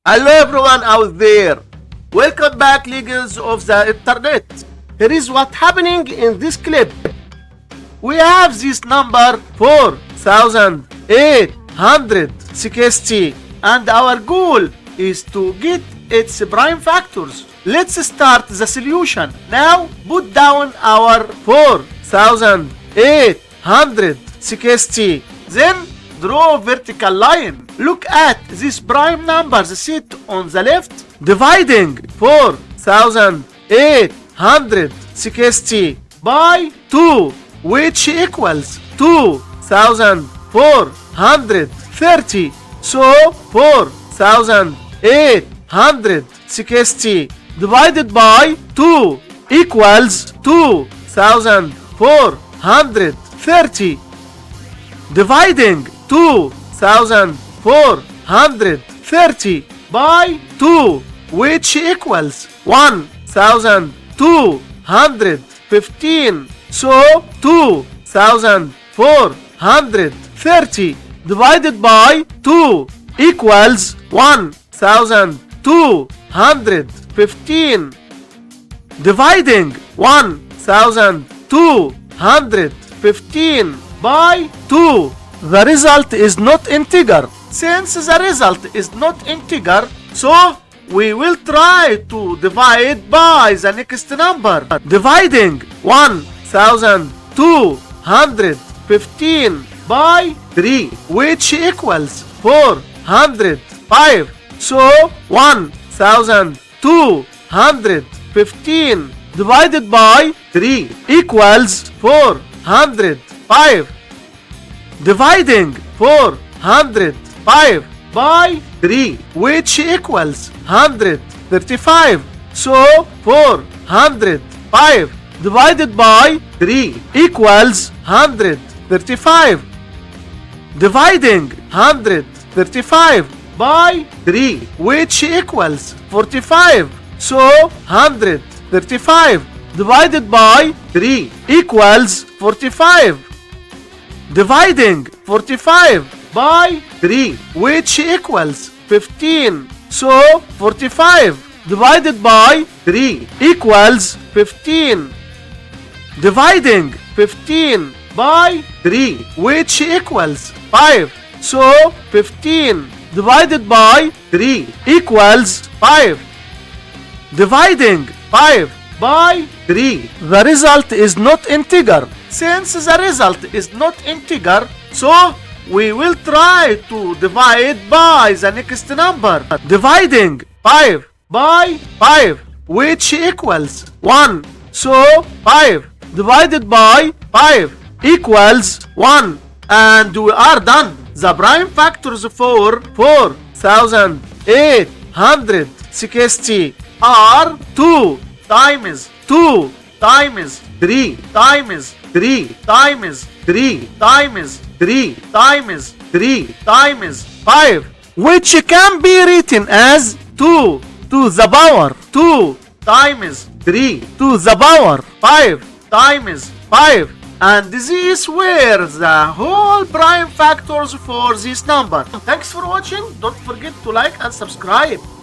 Hello everyone out there. Welcome back, legions of the internet. Here is what happening in this clip. We have this number 4860 and our goal is to get its prime factors. Let's start the solution. Now put down our 4860. Then draw a vertical line. Look at these prime numbers set on the left. Dividing 4860 by 2, which equals 2430. So 4860 divided by 2 equals 2430. Dividing 2430 by 2, which equals 1215. So 2430 divided by 2 equals 1215. Dividing 1215 by 2, the result is not integer. Since the result is not integer, so we will try to divide by the next number. Dividing 1215 by 3, which equals 405. So 1215 divided by 3 equals 405. Dividing 405 by 3, which equals 135. So 405 divided by 3 equals 135. Dividing 135 by 3, which equals 45. So 135 divided by 3 equals 45. Dividing 45 by 3, which equals 15. So 45 divided by 3 equals 15. Dividing 15 by 3, which equals 5. So 15 divided by 3 equals 5. Dividing 5 by 3, the result is not integer. Since the result is not integer, so we will try to divide by the next number. Dividing 5 by 5, which equals 1. So 5 divided by 5 equals 1. And we are done. The prime factors for 4860 are 2 times 2 times 3 times 3 times 3 times 3 times 3 times 5, which can be written as 2 to the power 2 times 3 to the power 5 times 5. And these were the whole prime factors for this number. Thanks for watching. Don't forget to like and subscribe.